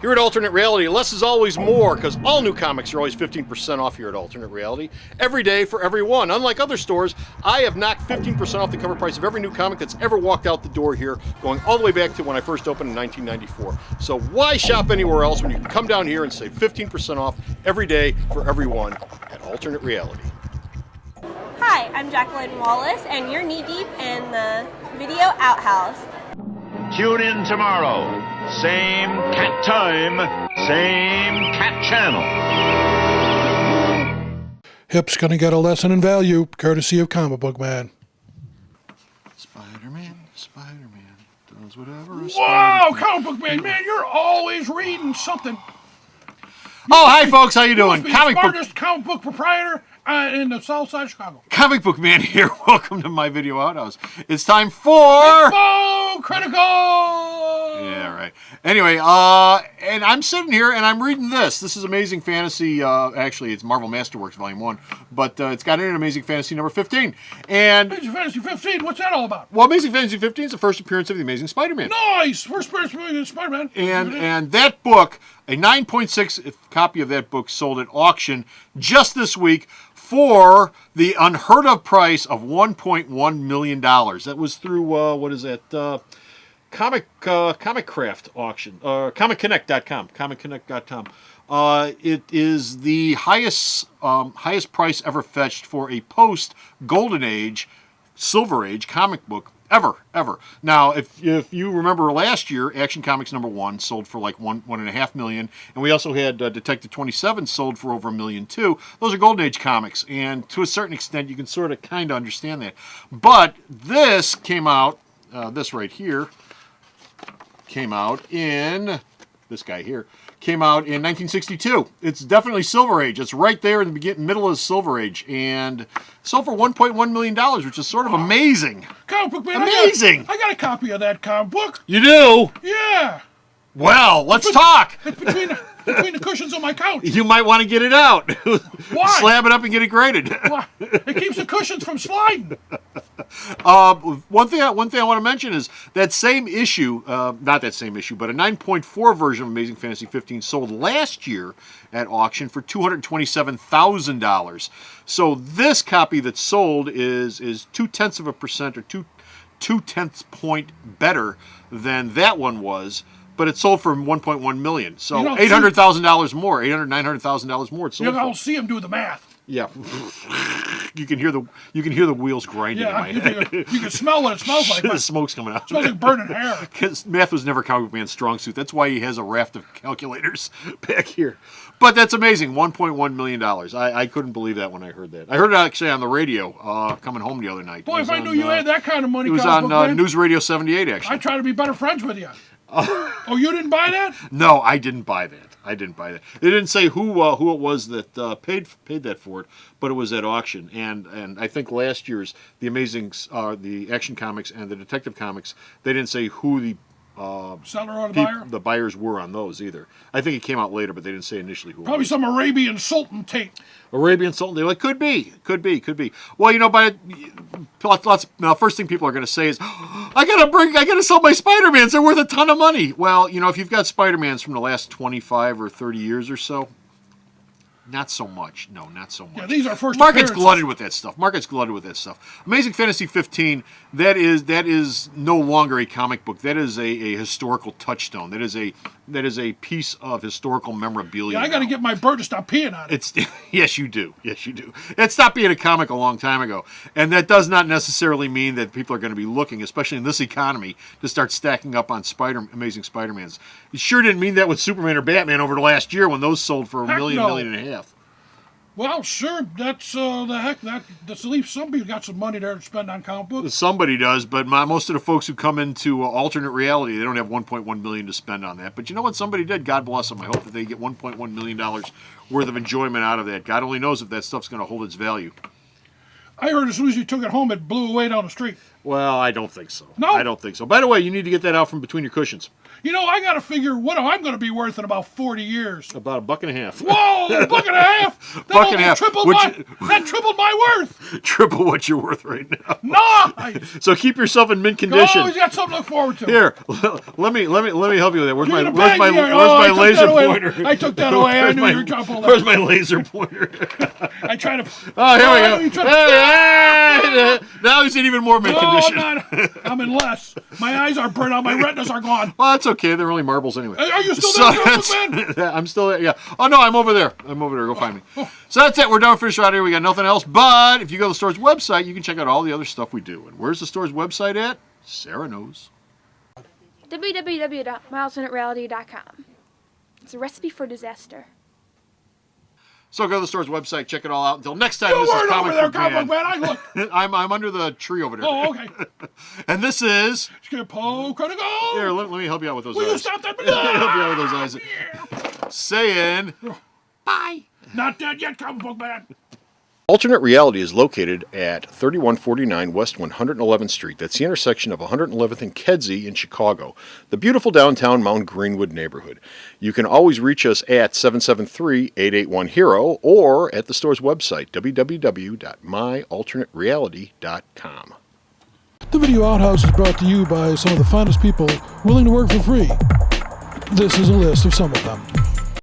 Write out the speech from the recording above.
Here at Alternate Reality, less is always more, because all new comics are always 15% off here at Alternate Reality. Every day for everyone. Unlike other stores, I have knocked 15% off the cover price of every new comic that's ever walked out the door here, going all the way back to when I first opened in 1994. So why shop anywhere else when you can come down here and save 15% off every day for everyone at Alternate Reality? Hi, I'm Jacqueline Wallace, and you're knee-deep in the video outhouse. Tune in tomorrow. Same cat time, same cat channel. Hip's gonna get a lesson in value, courtesy of Comic Book Man. Spider-Man does whatever. Wow, Comic Book Man, you're always reading something. Oh, hi folks, how you doing? The smartest comic book proprietor in the South Side of Chicago. Comic Book Man here. Welcome to my video outhouse. It's time for Critical. Yeah, right. Anyway, and I'm sitting here and I'm reading this. This is Amazing Fantasy. Actually, it's Marvel Masterworks Volume 1, but it's got in Amazing Fantasy number 15. And Amazing Fantasy 15. What's that all about? Well, Amazing Fantasy 15 is the first appearance of the Amazing Spider-Man. Nice, first appearance of the Spider-Man. And that book, a 9.6 copy of that book sold at auction just this week for the unheard of price of $1.1 million. That was through, what is that? Comic Craft auction, ComicConnect.com. ComicConnect.com. It is the highest price ever fetched for a post Golden Age, Silver Age comic book ever. Now, if you remember last year, Action Comics number 1 sold for like $1.5 million, and we also had Detective 27 sold for over $1 million too. Those are Golden Age comics, and to a certain extent, you can sort of kind of understand that. But this came out, this right here, came out in, this guy here, came out in 1962. It's definitely Silver Age. It's right there in the middle of the Silver Age, and sold for $1.1 million, which is sort of amazing. Comic Book Man, amazing. I got a copy of that comic book. You do? Yeah. Well, let's talk. It's between the cushions on my couch. You might want to get it out. Why? Slab it up and get it graded. Why? It keeps the cushions from sliding. One thing I want to mention is that same issue, not that same issue, but a 9.4 version of Amazing Fantasy 15 sold last year at auction for $227,000. So this copy that sold is 0.2% or 2/10 point better than that one was. But it sold for $1.1 million, so $800,000 more, $900,000 more. It sold. You don't see him do the math. Yeah, you can hear the wheels grinding in my head. You can smell what it smells like. The smoke's coming out. It smells like burning hair. Because math was never Comic Book Man's strong suit. That's why he has a raft of calculators back here. But that's amazing, $1.1 million. I couldn't believe that when I heard that. I heard it actually on the radio coming home the other night. Boy, if I knew you had that kind of money, it was on News Radio 78, actually. I'd try to be better friends with you. Oh, you didn't buy that? No, I didn't buy that. They didn't say who it was that paid that for it, but it was at auction. And I think last year's the Action Comics and the Detective Comics, they didn't say who the seller or the buyer? The buyers were on those either. I think it came out later, but they didn't say initially who. Probably some Arabian Sultan tape. Arabian Sultan. They're like, could be. Well, first thing people are going to say is, I gotta sell my Spider-Mans. They're worth a ton of money. Well, if you've got Spider-Mans from the last 25 or 30 years or so, not so much. No, not so much. Yeah, these are first Market's appearances. glutted with that stuff. Amazing Fantasy 15, that is no longer a comic book. That is a historical touchstone. That is a piece of historical memorabilia. Yeah, I got to get my bird to stop peeing on it. Yes, you do. It stopped being a comic a long time ago. And that does not necessarily mean that people are going to be looking, especially in this economy, to start stacking up on Amazing Spider-Mans. It sure didn't mean that with Superman or Batman over the last year when those sold for $1 million and a half. Well, sure, that's that's at least some people got some money there to spend on comic books. Somebody does, but most of the folks who come into Alternate Reality, they don't have $1.1 million to spend on that. But you know what? Somebody did. God bless them. I hope that they get $1.1 million worth of enjoyment out of that. God only knows if that stuff's going to hold its value. I heard as soon as you took it home, it blew away down the street. Well, I don't think so. No? I don't think so. By the way, you need to get that out from between your cushions. You know, I got to figure what I'm going to be worth in about 40 years. About $1.50. Whoa, $1.50! That Buck and a half. That tripled my worth. Triple what you're worth right now. Nice. So keep yourself in mint condition. Oh, he's got something to look forward to. Here, let me help you with that. Where's my Give me the bag here. where's my I took laser that away. pointer? I took that away. I knew you were trying to pull that. Where's my laser pointer? I tried to. Oh, here we You go. tried to- Hey, now he's in even more mint No, condition. I'm not. I'm in less. My eyes are burnt out. My retinas are gone. Well, that's okay. They're only marbles anyway. Are you still So there, that's- man? I'm still there. Yeah. Oh no, I'm over there. Go find me. So that's it. We're done. Finish out here. We got nothing else. But if you go to the store's website, you can check out all the other stuff we do. And where's the store's website at? Sarah knows. www.myalternatereality.com. It's a recipe for disaster. So go to the store's website, check it all out. Until next time, You this is weren't over Comic there, Book Man. Comic Man. I look. I'm under the tree over there. Oh, okay. And this is. Skippo Critical. Here, let me help you out with those Will you eyes. stop that? Let me help you out with those eyes. Saying bye. Not dead yet, Comic Book Man. Alternate Reality is located at 3149 West 111th Street. That's the intersection of 111th and Kedzie in Chicago, the beautiful downtown Mount Greenwood neighborhood. You can always reach us at 773-881-HERO or at the store's website, www.myalternatereality.com. The Video Outhouse is brought to you by some of the finest people willing to work for free. This is a list of some of them.